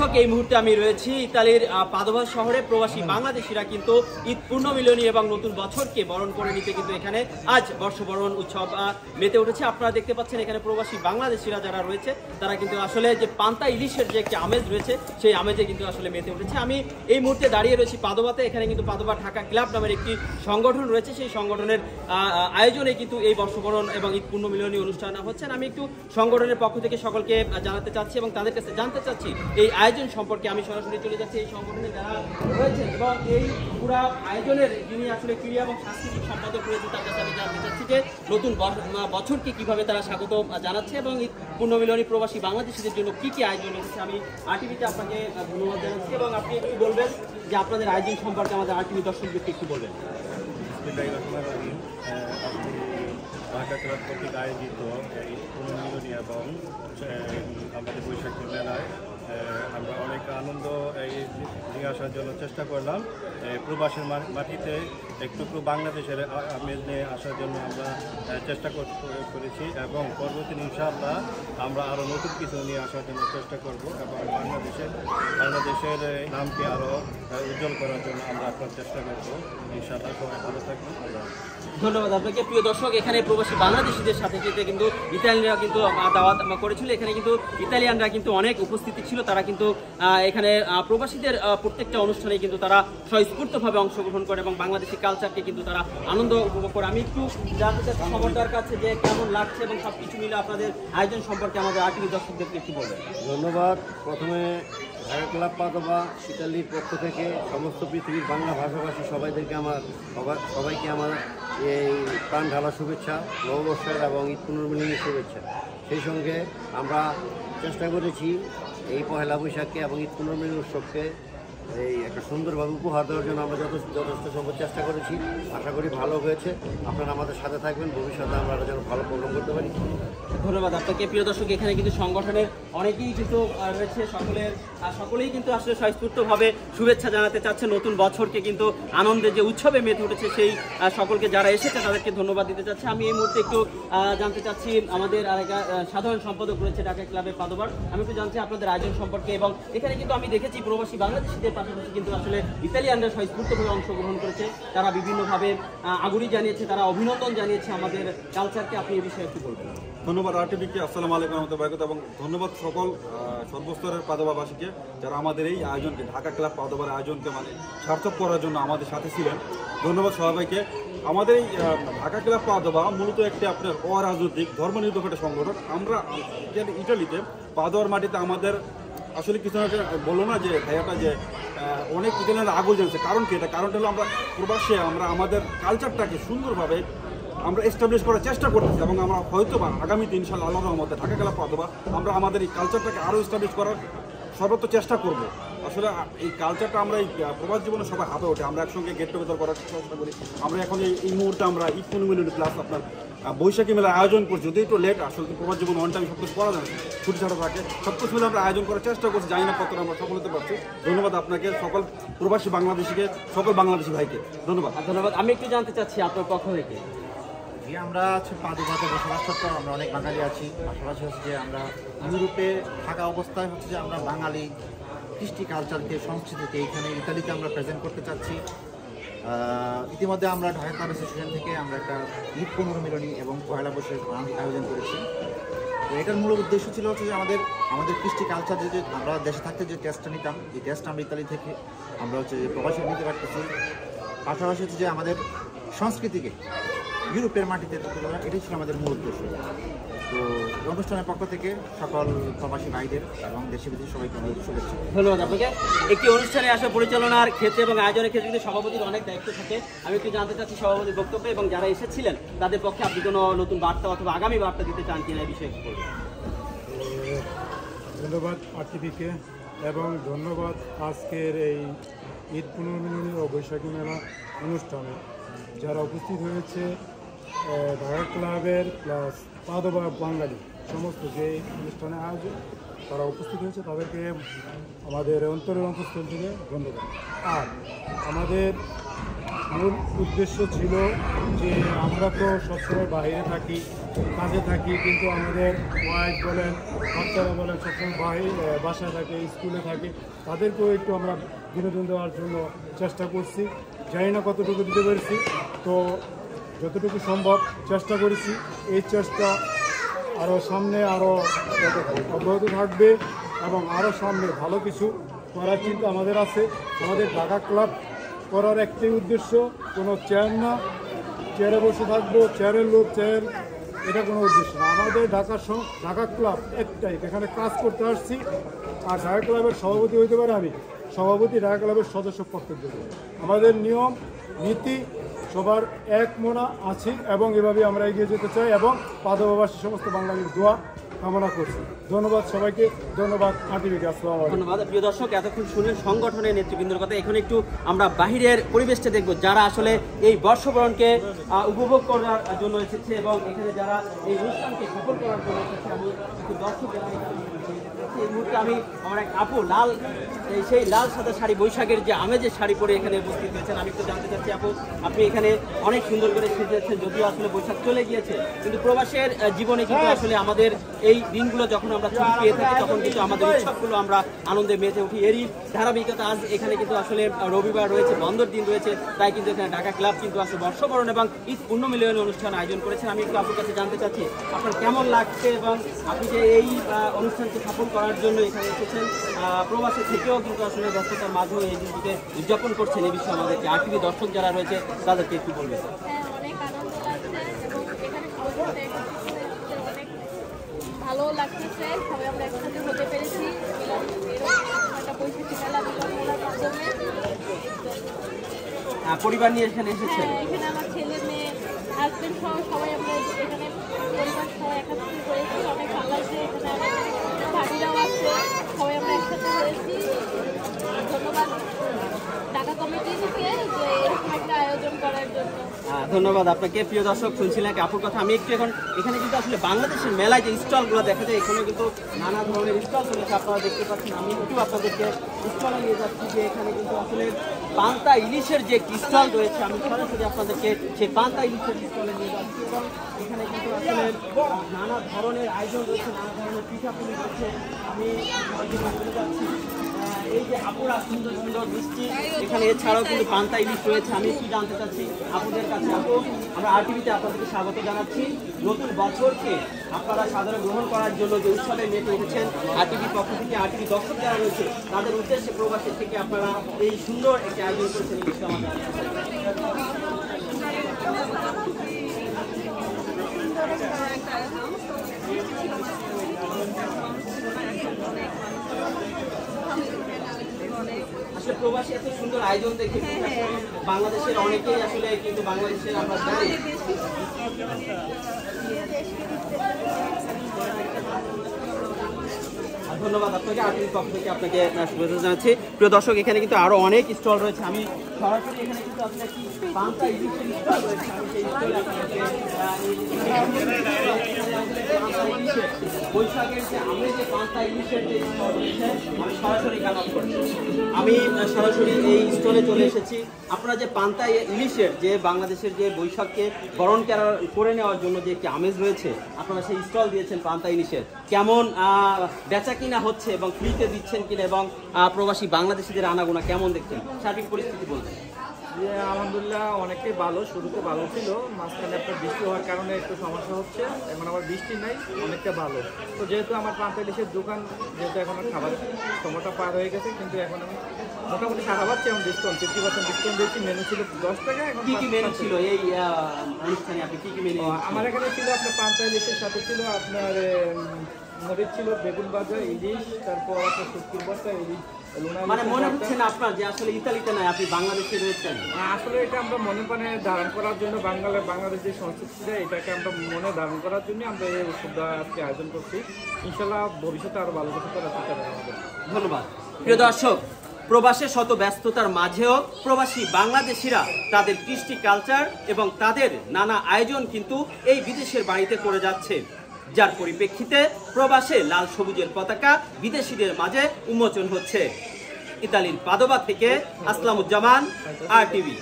দর্শক, এই মুহূর্তে আমি রয়েছি ইতালির পাদোভা শহরে। প্রবাসী বাংলাদেশিরা কিন্তু ঈদ পূর্ণমিলনী এবং নতুন বছরকে বরণ করে নিতে কিন্তু এখানে আজ বর্ষবরণ উৎসব মেতে উঠেছে। আপনারা দেখতে পাচ্ছেন এখানে প্রবাসী বাংলাদেশিরা যারা রয়েছে তারা কিন্তু আসলে যে পান্তা ইলিশের যে একটি আমেজ রয়েছে সেই আমেজে কিন্তু আসলে মেতে উঠেছে। আমি এই মুহূর্তে দাঁড়িয়ে রয়েছি পাদোভাতে। এখানে কিন্তু পাদোভা ঢাকা ক্লাব নামের একটি সংগঠন রয়েছে, সেই সংগঠনের আয়োজনে কিন্তু এই বর্ষবরণ এবং ঈদ পূর্ণমিলনী অনুষ্ঠান হচ্ছে। আমি একটু সংগঠনের পক্ষ থেকে সকলকে জানাতে চাচ্ছি এবং তাদের কাছে জানতে চাচ্ছি এই আয়োজন সম্পর্কে। আমি সরাসরি চলে যাচ্ছি এই সংগঠনে যারা রয়েছেন এবং এই পুরা আয়োজনের যিনি আসলে ক্রীড়া এবং সাংস্কৃতিক সম্পাদক রয়েছে তার কাছে আমি জানতে চাচ্ছি যে নতুন বছরকে কিভাবে তারা স্বাগত জানাচ্ছে এবং ঈদ পূর্ণমিলনী প্রবাসী বাংলাদেশিদের জন্য কি কি আয়োজন রয়েছে। আমি আরটিভিতে আপনাকে ধন্যবাদ জানাচ্ছি এবং আপনি একটু বলবেন যে আপনাদের আয়োজন সম্পর্কে আমাদের আরটিভি দর্শকদেরকে একটু বলবেন। ঢাকা ক্লাব কর্তৃক আয়োজিত এই পূর্ণমিলনী এবং আমাদের বৈশাখী মেলায় আমরা অনেক আনন্দ নিয়ে আসার জন্য চেষ্টা করলাম। প্রবাসের মাটিতে একটু বাংলাদেশের আমেজ নিয়ে আসার জন্য আমরা চেষ্টা করেছি এবং পরবর্তী ইনশাআল্লাহ আমরা আরও নতুন কিছু নিয়ে আসার জন্য চেষ্টা করব এবং বাংলাদেশের নামকে আরও উজ্জ্বল করার জন্য আমরা আপনার চেষ্টা করব। ইনশাআল্লাহ সবাই ভালো থাকবেন। ধন্যবাদ আপনাকে। প্রিয় দর্শক, এখানে প্রবাসী বাংলাদেশিদের সাথে কিন্তু ইতালিয়ানরা কিন্তু দাওয়াত করেছিল। এখানে কিন্তু ইতালিয়ানরা কিন্তু অনেক উপস্থিতি ছিল। তারা কিন্তু এখানে প্রবাসীদের প্রত্যেকটা অনুষ্ঠানে কিন্তু তারা স্বস্ফূর্তভাবে অংশগ্রহণ করে এবং বাংলাদেশি কালচারকে কিন্তু তারা আনন্দ উপভোগ করে। আমি একটু জানতে চাচ্ছি সবার কাছে যে কেমন লাগছে এবং সব কিছু মিলে আপনাদের আয়োজন সম্পর্কে আমাদের আরটিভি দর্শকদেরকে একটু বলবেন। ধন্যবাদ। প্রথমে ঢাকা ক্লাব পাদোভা ইতালির পক্ষ থেকে সমস্ত পৃথিবীর বাংলা ভাষাভাষী সবাইকে আমার এই প্রাণ ঢালা শুভেচ্ছা, নববর্ষের এবং ঈদ পূর্ণমিলনীর শুভেচ্ছা। সেই সঙ্গে আমরা চেষ্টা করেছি এই পহেলা বৈশাখকে এবং ঈদ পূর্ণমিলনী উৎসবকে এই একটা সুন্দরভাবে উপহার দেওয়ার জন্য আমরা যথেষ্ট সম্ভব চেষ্টা করেছি। আশা করি ভালো হয়েছে। আপনারা আমাদের সাথে থাকবেন, ভবিষ্যতে আমরা যেন ভালো প্রোগ্রাম করতে পারি। ধন্যবাদ আপনাকে। প্রিয় দর্শক, এখানে কিন্তু সংগঠনের অনেকেই কিন্তু রয়েছে, সকলেই কিন্তু আসলে স্বস্ফূর্তভাবে শুভেচ্ছা জানাতে চাচ্ছে নতুন বছরকে কিন্তু আনন্দের যে উৎসবে মেতে উঠেছে সেই সকলকে যারা এসেছে তাদেরকে ধন্যবাদ দিতে চাচ্ছি। আমি এই মুহূর্তে একটু জানতে চাচ্ছি আমাদের সাধারণ সম্পাদক রয়েছে ঢাকা ক্লাবের পাদোভার। আমি একটু জানছি আপনাদের আয়োজন সম্পর্কে এবং এখানে কিন্তু আমি দেখেছি প্রবাসী বাংলাদেশিদের পাশাপাশি কিন্তু আসলে ইতালিয়ানরা স্বস্ফূর্তভাবে অংশগ্রহণ করেছে। তারা বিভিন্নভাবে আগুরি জানিয়েছে, তারা অভিনন্দন জানিয়েছে আমাদের কালচারকে। আপনি এই বিষয়ে একটু বলবেন। ধন্যবাদ আরটিভিকে। আসসালামু আলাইকুম রহমতুল্লাহ এবং ধন্যবাদ সকল সর্বস্তরের পাদোভাবাসীকে যারা আমাদের এই আয়োজনকে, ঢাকা ক্লাব পাদোভার আয়োজনকে সার্থক করার জন্য আমাদের সাথে ছিলেন। ধন্যবাদ সবাইকে। আমাদের এই ঢাকা ক্লাব পাদোভা মূলত একটি আপনার অরাজনৈতিক ধর্মনিরপেক্ষ একটা সংগঠন। আমরা ইটালিতে পাদোভার মাটিতে আমাদের আসলে কিছু বললো না যে ভাইয়াটা যে অনেক ইতালিয়ানরা আগুন জানছে। কারণ কি? এটা কারণটা হলো আমরা প্রবাসে আমরা আমাদের কালচারটাকে সুন্দরভাবে আমরা এস্টাবলিশ করার চেষ্টা করতেছি এবং আমরা হয়তো বা আগামীতে ইনশাআল্লাহ আল্লাহর রহমতে ঢাকা ক্লাব পাদোভা আমরা আমাদের এই কালচারটাকে আরও এস্টাবলিশ করার সর্বোচ্চ চেষ্টা করব। আসলে এই কালচারটা আমরা এই প্রবাস জীবনে সবাই হাতে ওঠে, আমরা একসঙ্গে গেট টুগেদার করার চেষ্টা করি। আমরা এখন এই মুহূর্তে আমরা ঈদ পূর্ণমিলনী প্লাস আপনার বৈশাখী মেলার আয়োজন করছি। যদি একটু লেট, আসলে প্রবাস জীবনে অন টাইম সব কিছু করা যায়, ছুটি ছাড়া থাকে, সব কিছু মিলে আমরা আয়োজন করার চেষ্টা করছি। জানি না কতটা আমরা সফল হতে পারছি। ধন্যবাদ আপনাকে, সকল প্রবাসী বাংলাদেশিকে, সকল বাংলাদেশি ভাইকে ধন্যবাদ। ধন্যবাদ। আমি একটু জানতে চাচ্ছি আপনার পক্ষ থেকে। যে আমরা পাদোভাতে বসবাস করতে আমরা অনেক বাঙালি আছি। পাশাপাশি হচ্ছে যে আমরা ইউরোপে থাকা অবস্থায় হচ্ছে যে আমরা বাঙালি কৃষ্টি কালচারকে, সংস্কৃতিকে এইখানে ইতালিতে আমরা প্রেজেন্ট করতে চাচ্ছি। ইতিমধ্যে আমরা ঢাকা ক্লাব অ্যাসোসিয়েশন থেকে আমরা একটা ঈদ পূর্ণমিলনী এবং পয়লা বৈশাখ আয়োজন করেছি। তো এটার মূল উদ্দেশ্য ছিল হচ্ছে যে আমাদের কৃষ্টি কালচার যে আমরা দেশে থাকতে যে টেস্টটা নিতাম, এই টেস্টটা আমরা ইতালি থেকে আমরা হচ্ছে যে প্রবাসী নিতে পারতেছি। পাশাপাশি হচ্ছে যে আমাদের সংস্কৃতিকে ইউরোপের মাটিতে তুলে ধরা, এটাই ছিল আমাদের মূল উদ্দেশ্য। তো অনুষ্ঠানের পক্ষ থেকে সকল প্রবাসী ভাইদের এবং দেশে বিদেশে সবাইকে অনুরোধ শুভেচ্ছা। ধন্যবাদ আপনাকে। একটি অনুষ্ঠানে আসা পরিচালনার ক্ষেত্রে এবং আয়োজনের ক্ষেত্রে কিন্তু সভাপতির অনেক দায়িত্ব থাকে। আমি একটু জানতে চাচ্ছি সভাপতির বক্তব্য এবং যারা এসেছিলেন তাদের পক্ষে আপনি কোনো নতুন বার্তা অথবা আগামী বার্তা দিতে চান কিনা এই বিষয়ে একটু বলবেন। ধন্যবাদ আরটিভিকে এবং ধন্যবাদ আজকের এই ঈদ পূর্ণমিলনী ও বৈশাখী মেলা অনুষ্ঠানে যারা উপস্থিত হয়েছে। ঢাকা ক্লাবের প্লাস পাদোভা বাঙালি সমস্ত যে অনুষ্ঠানে আয়োজন তারা উপস্থিত হয়েছে, তাদেরকে আমাদের অন্তরের অন্তঃস্থল থেকে ধন্যবাদ। আর আমাদের মূল উদ্দেশ্য ছিল যে আমরা তো সবসময় বাইরে থাকি, কাজে থাকি, কিন্তু আমাদের ওয়াইফ বলেন, বাচ্চারা বলেন সবসময় বাসায় থাকে, স্কুলে থাকে, তাদেরকেও একটু আমরা বিনোদন দেওয়ার জন্য চেষ্টা করছি। জানি না কতটুকু দিতে পেরেছি, তো যতটুকু সম্ভব চেষ্টা করেছি। এই চেষ্টা আরও সামনে আরও অব্যাহত থাকবে এবং আরও সামনে ভালো কিছু করার চিন্তা আমাদের আছে। আমাদের ঢাকা ক্লাব করার একটাই উদ্দেশ্য, কোনো চেয়ার না, চেয়ারে বসে থাকবো, চেয়ারের লোক চেয়ার, এটা কোনো উদ্দেশ্য না। আমাদের ঢাকা ক্লাব একটাই, এখানে কাজ করতে আসছি। আর ঢাকা ক্লাবের সভাপতি হইতে পারে আমি, সভাপতি ঢাকা ক্লাবের সদস্য প্রত্যেক দেব। আমাদের নিয়ম নীতি সবার এক মনা আছি এবং এভাবে আমরা এগিয়ে যেতে চাই এবং পাদবাসী সমস্ত বাঙালির দোয়া কামনা করছি। ধন্যবাদ সবাইকে, ধন্যবাদ আরটিভিকে। আসসালামু আলাইকুম। ধন্যবাদ। প্রিয় দর্শক, এতক্ষণ শুনলেন সংগঠনের নেতৃবৃন্দের কথা। এখন একটু আমরা বাহিরের পরিবেশটা দেখব, যারা আসলে এই বর্ষবরণকে উপভোগ করার জন্য এসেছে এবং এখানে যারা এই অনুষ্ঠানকে সফল করার জন্য এসেছে। আমি একটু দর্শক এই মুহূর্তে আমি আমার এক আপু সেই লাল সাদা শাড়ি, বৈশাখের যে আমেজের শাড়ি পরে এখানে উপস্থিত হয়েছেন। আমি একটু জানতে চাচ্ছি আপু, আপনি এখানে অনেক সুন্দর করে সেজেছেন, যদিও আসলে বৈশাখ চলে গিয়েছে, কিন্তু প্রবাসের জীবনে কিন্তু আসলে আমাদের এই দিনগুলো যখন আমরা ছুটি পেয়ে থাকি তখন কিন্তু আমাদের উৎসবগুলো আমরা আনন্দে মেতে উঠি। এরই ধারাবাহিকতা আজ এখানে কিন্তু আসলে রবিবার রয়েছে, বন্ধের দিন রয়েছে, তাই কিন্তু এখানে ঢাকা ক্লাব কিন্তু আসলে বর্ষবরণ এবং ঈদ পুণ্যমিলনী অনুষ্ঠান আয়োজন করেছেন। আমি একটু আপনার কাছে জানতে চাচ্ছি আপনার কেমন লাগছে এবং আপনি যে এই অনুষ্ঠানকে সফল করার জন্য এখানে এসেছেন, প্রবাসে থেকেও কিন্তু আসলে ব্যস্ততার মাঝেও এই দিনটিতে উদযাপন করছেন, এই বিষয়ে আমাদেরকে আরটিভি দর্শক যারা রয়েছে তাদেরকে একটু বলবেন। অনেক আনন্দ লাগছে এবং এখানে অনেক ভালো লাগতেছে, সবাই আমরা একসাথে হতে পেরেছি একটা বৈশাখী মেলা মেলার মাধ্যমে। পরিবার নিয়ে এখানে এসেছেন? এখানে আমার ছেলে মেয়ে হাজবেন্ড সহ সবাই আমরা এখানে পরিবার সহ একত্রিত করেছি, অনেক ভালো লাগছে। এখানে অনেক ভাবিরাও আছে, সবাই আমরা একসাথে হয়েছি। ধন্যবাদ ঢাকা কমিটি থেকে যে এরকম একটা আয়োজন করার জন্য। ধন্যবাদ আপনাকে। প্রিয় দর্শক, শুনছিলেন আপুর কথা। আমি একটু এখন এখানে কিন্তু আসলে বাংলাদেশের মেলায় যে স্টলগুলো দেখা যায়, এখানে কিন্তু নানা ধরনের স্টল চলেছে, আপনারা দেখতে পাচ্ছেন। আমি একটু আপনাদেরকে স্টলে নিয়ে যাচ্ছি যে এখানে কিন্তু আসলে পান্তা ইলিশের যে স্টল রয়েছে, আমি সরাসরি আপনাদেরকে সেই পান্তা ইলিশের স্টলে নিয়ে যাচ্ছি এবং এখানে কিন্তু আসলে নানা ধরনের আয়োজন রয়েছে, নানা ধরনের পিঠাপুলি রয়েছে। আমি চলে যাচ্ছি। এই যে আপুরা সুন্দর সুন্দর মিষ্টি এখানে, এছাড়াও কিন্তু পান্তা ইলিশ রয়েছে। আমি কি জানতে চাচ্ছি আপুদের কাছে। আপু, আমরা আরটিভিতে আপনাদেরকে স্বাগত জানাচ্ছি। নতুন বছরকে আপনারা সাধারণ গ্রহণ করার জন্য যে উৎসবে মেতে উঠেছেন, আরটিভির পক্ষ থেকে আরটিভি দর্শক যারা রয়েছে তাদের উদ্দেশ্যে প্রবাসী থেকে আপনারা এই সুন্দর একটি আয়োজন করেছেন, এই বিষয়ে আমাদের আসলে প্রবাসী এত সুন্দর আয়োজন দেখে বাংলাদেশের অনেকেই আসলে কিন্তু বাংলাদেশের আমরা জানি। ধন্যবাদ আপনাকে, আরটিভির পক্ষ থেকে আপনাকে শুভেচ্ছা জানাচ্ছি। প্রিয় দর্শক, এখানে কিন্তু আরো অনেক স্টল রয়েছে। আমি সরাসরি এখানে কিন্তু আপনার কি পান্তা ইলিশের স্টল রয়েছে, আমি সেই স্টলে আপনাকে বৈশাখের যে আমি যে পান্তা ইলিশের যে স্টল রয়েছে আমি সরাসরি কানেক্ট করছি। আমি সরাসরি এই স্টলে চলে এসেছি। আপনারা যে পান্তা ইলিশের যে বাংলাদেশের যে বৈশাখকে বরণ করে নেওয়ার জন্য যে একটি আমেজ রয়েছে, আপনারা সেই স্টল দিয়েছেন পান্তা ইলিশের, কেমন বেচা কিনা হচ্ছে এবং ফ্রিতে দিচ্ছেন কিনা এবং প্রবাসী বাংলাদেশিদের আনাগোনা কেমন দেখছেন, সার্বিক পরিস্থিতি বলবেন? যে আলহামদুলিল্লাহ অনেকটাই ভালো, শুরুতে ভালো ছিল, মাঝখানে একটা বৃষ্টি হওয়ার কারণে একটু সমস্যা হচ্ছে, এখন আবার বৃষ্টি নাই, অনেকটা ভালো। তো যেহেতু আমার পান্তা ইলিশের দোকান, যেহেতু এখন খাবার সময়টা পার হয়ে গেছে, কিন্তু এখন আমি মোটামুটি সারা পাচ্ছি, এখন ডিসকাউন্ট 50% ডিসকাউন্ট দিচ্ছি। মেনু ছিল 10 টাকা, এখন কি কি মেনু ছিল এই অনুষ্ঠানে? আপনি কি কি মেনু? আমার এখানে ছিল আপনার পান্তা ইলিশের সাথে ছিল আপনার মরিচ ছিল, বেগুন ভাজা, ইলিশ, তারপর আপনার শুটকির ভর্তা, ইলিশ। মানে মনে হচ্ছে না আপনার যে আসলে ইতালিতে নাই, আপনি বাংলাদেশে রয়েছেন? আসলে এটা আমরা মনে প্রাণে ধারণ করার জন্য, বাংলাদেশের সংস্কৃতিটা এটাকে আমরা মনে ধারণ করার জন্য আমরা এই উৎসবটা আজকে আয়োজন করছি। ইনশাল্লাহ ভবিষ্যতে আরো ভালো কিছু করার চেষ্টা করা হবে। ধন্যবাদ। প্রিয় দর্শক, প্রবাসের শত ব্যস্ততার মাঝেও প্রবাসী বাংলাদেশিরা তাদের কৃষ্টি কালচার এবং তাদের নানা আয়োজন কিন্তু এই বিদেশের বাড়িতে করে যাচ্ছে, যার পরিপ্রেক্ষিতে প্রবাসে লাল সবুজের পতাকা বিদেশিদের মাঝে উন্মোচন হচ্ছে। ইতালির পাদোবা থেকে আসলামুজ্জামান, আরটিভি।